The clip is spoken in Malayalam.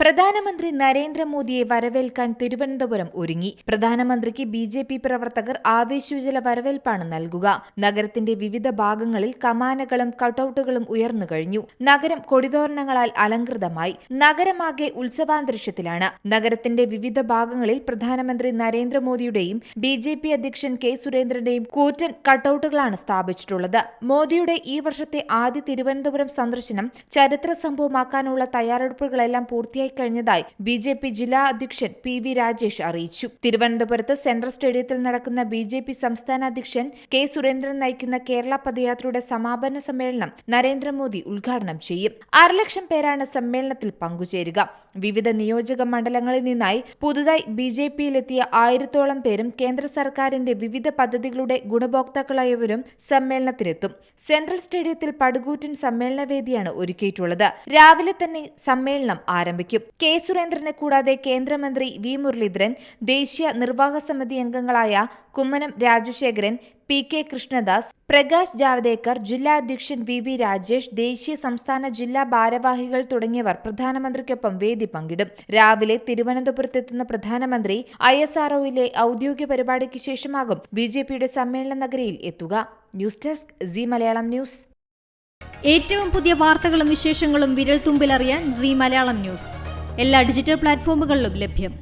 പ്രധാനമന്ത്രി നരേന്ദ്രമോദിയെ വരവേൽക്കാൻ തിരുവനന്തപുരം ഒരുങ്ങി. പ്രധാനമന്ത്രിക്ക് ബിജെപി പ്രവർത്തകർ ആവേശോജ്വല വരവേൽപ്പാണ് നൽകുക. നഗരത്തിന്റെ വിവിധ ഭാഗങ്ങളിൽ കമാനകളും കട്ടൌട്ടുകളും ഉയർന്നു കഴിഞ്ഞു. നഗരം കൊടിതോരണങ്ങളാൽ അലങ്കൃതമായി. നഗരമാകെ ഉത്സവാന്തരീക്ഷത്തിലാണ്. നഗരത്തിന്റെ വിവിധ ഭാഗങ്ങളിൽ പ്രധാനമന്ത്രി നരേന്ദ്രമോദിയുടെയും ബിജെപി അധ്യക്ഷൻ കെ സുരേന്ദ്രന്റെയും കൂറ്റൻ കട്ടൌട്ടുകളാണ് സ്ഥാപിച്ചിട്ടുള്ളത്. മോദിയുടെ ഈ വർഷത്തെ ആദ്യ തിരുവനന്തപുരം സന്ദർശനം ചരിത്ര സംഭവമാക്കാനുള്ള തയ്യാറെടുപ്പുകളെല്ലാം പൂർത്തിയായി കഴിഞ്ഞതായി ബിജെപി ജില്ലാ അധ്യക്ഷൻ പി.വി. രാജേഷ് അറിയിച്ചു. തിരുവനന്തപുരത്ത് സെൻട്രൽ സ്റ്റേഡിയത്തിൽ നടക്കുന്ന ബിജെപി സംസ്ഥാന അധ്യക്ഷൻ കെ സുരേന്ദ്രൻ നയിക്കുന്ന കേരള പദയാത്രയുടെ സമാപന സമ്മേളനം നരേന്ദ്രമോദി ഉദ്ഘാടനം ചെയ്യും. 1,00,000 പേരാണ് സമ്മേളനത്തിൽ പങ്കുചേരുക. വിവിധ നിയോജക മണ്ഡലങ്ങളിൽ നിന്നായി പുതുതായി ബിജെപിയിലെത്തിയ 1000-ഓളം പേരും കേന്ദ്ര സർക്കാരിന്റെ വിവിധ പദ്ധതികളുടെ ഗുണഭോക്താക്കളായവരും സമ്മേളനത്തിനെത്തും. സെൻട്രൽ സ്റ്റേഡിയത്തിൽ പടുകൂറ്റൻ സമ്മേളനവേദിയാണ് ഒരുക്കിയിട്ടുള്ളത്. രാവിലെ തന്നെ സമ്മേളനം ആരംഭിക്കും. കെ സുരേന്ദ്രനെ കൂടാതെ കേന്ദ്രമന്ത്രി വി മുരളീധരൻ, ദേശീയ നിർവാഹക സമിതി അംഗങ്ങളായ കുമ്മനം രാജശേഖരൻ, പി.കെ. കൃഷ്ണദാസ്, പ്രകാശ് ജാവ്ദേക്കർ, ജില്ലാ അധ്യക്ഷൻ വി.വി. രാജേഷ്, ദേശീയ സംസ്ഥാന ജില്ലാ ഭാരവാഹികൾ തുടങ്ങിയവർ പ്രധാനമന്ത്രിക്കൊപ്പം വേദി പങ്കിടും. രാവിലെ തിരുവനന്തപുരത്തെത്തുന്ന പ്രധാനമന്ത്രി ISROയിലെ ഔദ്യോഗിക പരിപാടിക്ക് ശേഷമാകും ബിജെപിയുടെ സമ്മേളന നഗരിയിൽ എത്തുക. News desk C Malayalam news. ഏറ്റവും പുതിയ വാർത്തകളും വിശേഷങ്ങളും വിരൽത്തുമ്പിലറിയാൻ സി മലയാളം ന്യൂസ് എല്ലാ ഡിജിറ്റൽ പ്ലാറ്റ്ഫോമുകളിലും ലഭ്യം.